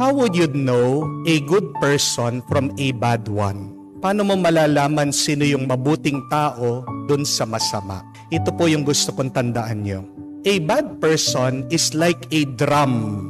How would you know a good person from a bad one? Paano mo malalaman sino yung mabuting tao dun sa masama? Ito po yung gusto kong tandaan nyo. A bad person is like a drum.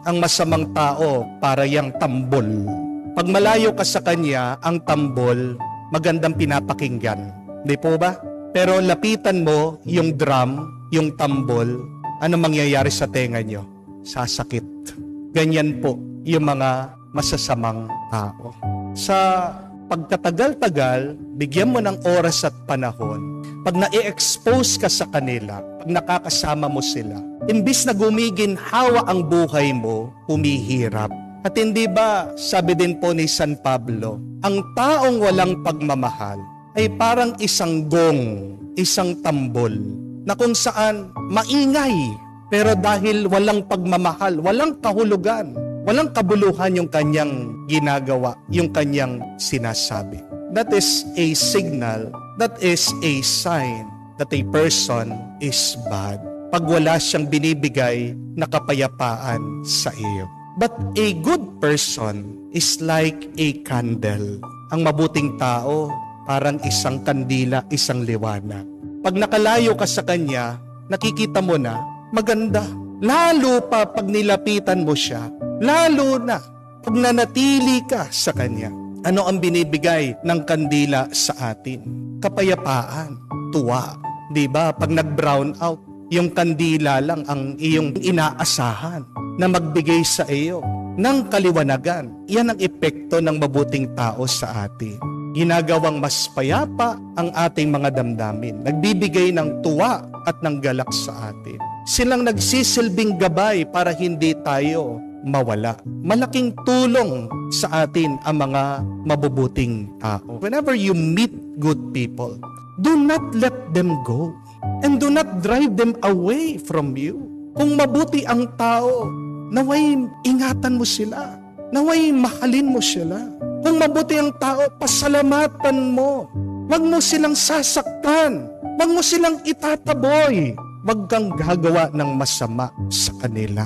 Ang masamang tao para yang tambol. Pag malayo ka sa kanya, ang tambol, magandang pinapakinggan. Di po ba? Pero lapitan mo yung drum, yung tambol, ano mangyayari sa tenga nyo? Sasakit. Ganyan po yung mga masasamang tao. Sa pagkatagal-tagal, bigyan mo ng oras at panahon. Pag na-expose ka sa kanila, pag nakakasama mo sila, imbis na gumiginhawa ang buhay mo, humihirap. At hindi ba, sabi din po ni San Pablo, ang taong walang pagmamahal ay parang isang gong, isang tambol, na kung saan maingay, pero dahil walang pagmamahal, walang kahulugan, walang kabuluhan yung kanyang ginagawa, yung kanyang sinasabi. That is a signal, that is a sign that a person is bad. Pag wala siyang binibigay na kapayapaan sa iyo. But a good person is like a candle. Ang mabuting tao, parang isang kandila, isang liwanag. Pag nakalayo ka sa kanya, nakikita mo na maganda. Lalo pa pag nilapitan mo siya, lalo na pag nanatili ka sa kanya. Ano ang binibigay ng kandila sa atin? Kapayapaan, tuwa. Diba? Pag nag-brown out, yung kandila lang ang iyong inaasahan na magbigay sa iyo ng kaliwanagan. Yan ang epekto ng mabuting tao sa atin. Ginagawang mas payapa ang ating mga damdamin. Nagbibigay ng tuwa at ng galak sa atin. Silang nagsisilbing gabay para hindi tayo mawala. Malaking tulong sa atin ang mga mabubuting tao. Whenever you meet good people, do not let them go and do not drive them away from you. Kung mabuti ang tao, naway ingatan mo sila. Naway mahalin mo sila. Kung mabuti ang tao, pasalamatan mo. Huwag mo silang sasaktan. Huwag mo silang itataboy. Huwag kang gagawa ng masama sa kanila.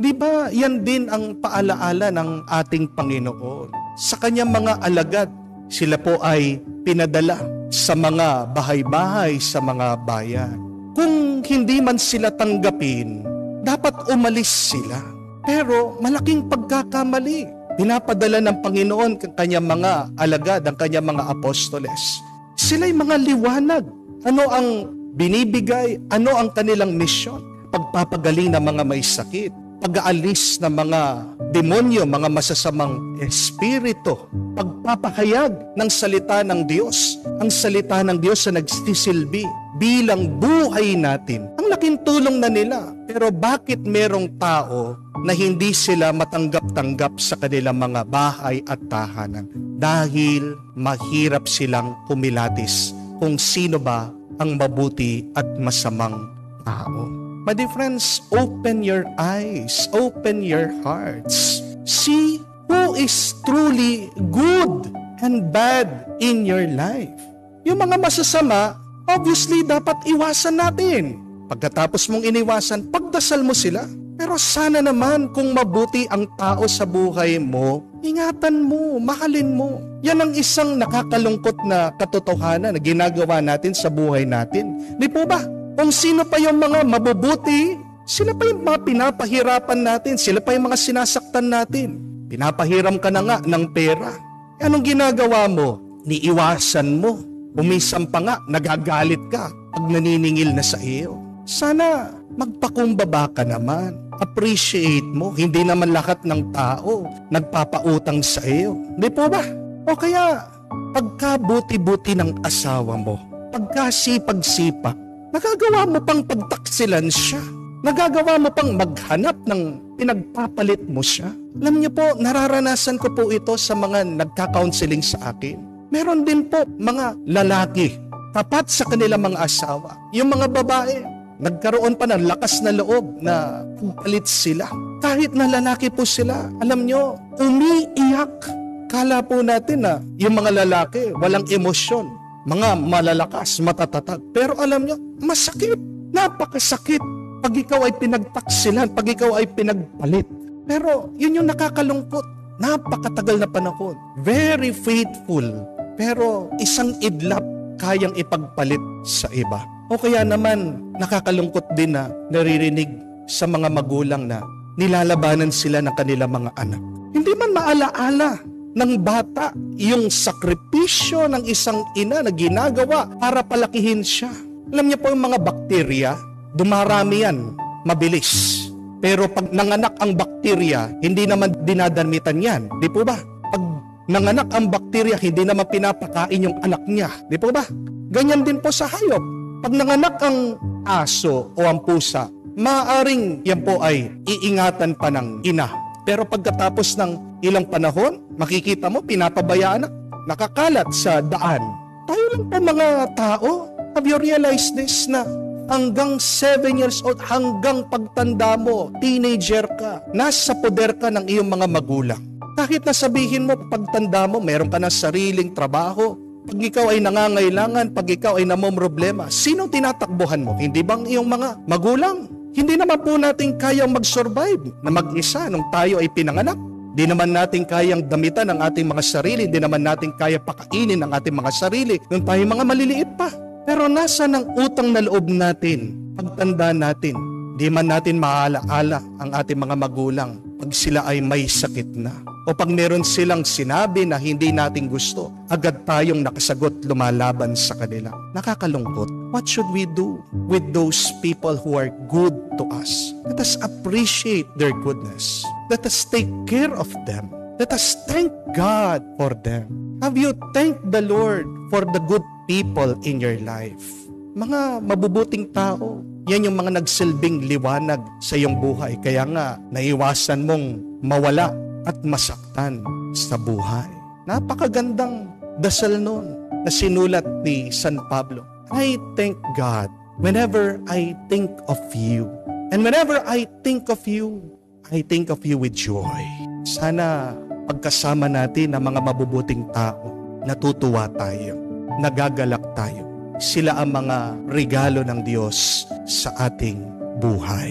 Di ba, yan din ang paalaala ng ating Panginoon. Sa kanyang mga alagad, sila po ay pinadala sa mga bahay-bahay, sa mga bayan. Kung hindi man sila tanggapin, dapat umalis sila. Pero malaking pagkakamali. Pinapadala ng Panginoon ang kanyang mga alagad, ang kanyang mga apostoles. Sila'y mga liwanag. Ano ang binibigay? Ano ang kanilang misyon? Pagpapagaling ng mga may sakit, pag-aalis ng mga demonyo, mga masasamang espiritu, pagpapahayag ng salita ng Diyos, ang salita ng Diyos na nagsisilbi bilang buhay natin. Ang laking tulong na nila. Pero bakit merong tao na hindi sila matanggap-tanggap sa kanilang mga bahay at tahanan? Dahil mahirap silang kumilatis kung sino ba ang mabuti at masamang tao. My dear friends, open your eyes, open your hearts. See who is truly good and bad in your life. Yung mga masasama, obviously dapat iwasan natin. Pagkatapos mong iniwasan, pagdasal mo sila. Pero sana naman kung mabuti ang tao sa buhay mo, ingatan mo, mahalin mo. Yan ang isang nakakalungkot na katotohanan na ginagawa natin sa buhay natin. Di po ba? Kung sino pa yung mga mabubuti, sila pa yung mga pinapahirapan natin, sila pa yung mga sinasaktan natin. Pinapahiram ka na nga ng pera. Anong ginagawa mo? Niiwasan mo. Umisang pa nga, nagagalit ka pag naniningil na sa iyo. Sana magpakumbaba ka naman. Appreciate mo. Hindi naman lahat ng tao nagpapautang sa iyo. Di po ba? O kaya, pagkabuti-buti ng asawa mo, pagkasipag-sipa, nagagawa mo pang pagtaksilan siya. Nagagawa mo pang maghanap ng pinagpapalit mo siya. Alam niyo po, nararanasan ko po ito sa mga nagka-counseling sa akin. Meron din po mga lalaki, tapat sa kanilang mga asawa. Yung mga babae, nagkaroon pa ng lakas na loob na palit sila. Kahit na lalaki po sila, alam nyo, umiiyak. Kala po natin na yung mga lalaki, walang emosyon. Mga malalakas, matatatag. Pero alam nyo, masakit. Napakasakit. Pag ikaw ay pinagtaksilan, pag ikaw ay pinagpalit. Pero yun yung nakakalungkot. Napakatagal na panahon. Very faithful. Pero isang idlap kayang ipagpalit sa iba. O kaya naman, nakakalungkot din na naririnig sa mga magulang na nilalabanan sila ng kanilang mga anak. Hindi man maalaala ng bata yung sakripisyo ng isang ina na ginagawa para palakihin siya. Alam niyo po yung mga bakterya, dumarami yan, mabilis. Pero pag nanganak ang bakterya, hindi naman dinadamitan yan. Di po ba? Pag nanganak ang bakterya, hindi naman pinapakain yung anak niya. Di po ba? Ganyan din po sa hayop. Pag nanganak ang aso o ang pusa, maaaring yan po ay iingatan pa ng ina. Pero pagkatapos ng ilang panahon, makikita mo, pinapabayaan na, nakakalat sa daan. Tayo lang po mga tao, have you realized this na hanggang 7 years old, hanggang pagtanda mo, teenager ka, nasa poder ka ng iyong mga magulang. Kahit nasabihin mo, pagtanda mo, meron ka ng sariling trabaho. Pag ikaw ay nangangailangan, pag ikaw ay namomroblema, sinong tinatakbuhan mo? Hindi bang iyong mga magulang? Hindi naman po natin kayang mag-survive na mag-isa nung tayo ay pinanganak. Di naman natin kayang damitan ang ating mga sarili, di naman natin kaya pakainin ang ating mga sarili nung tayo mga maliliit pa. Pero nasa ng utang na loob natin, pagtanda natin, di man natin maalaala ang ating mga magulang pag sila ay may sakit na. O pag meron silang sinabi na hindi natin gusto, agad tayong nakasagot lumalaban sa kanila. Nakakalungkot. What should we do with those people who are good to us? Let us appreciate their goodness. Let us take care of them. Let us thank God for them. Have you thanked the Lord for the good people in your life? Mga mabubuting tao, yan yung mga nagsilbing liwanag sa iyong buhay. Kaya nga, naiwasan mong mawala at masaktan sa buhay. Napakagandang dasal nun na sinulat ni San Pablo. I thank God whenever I think of you. And whenever I think of you with joy. Sana pagkasama natin ang mga mabubuting tao, natutuwa tayo, nagagalak tayo. Sila ang mga regalo ng Diyos sa ating buhay.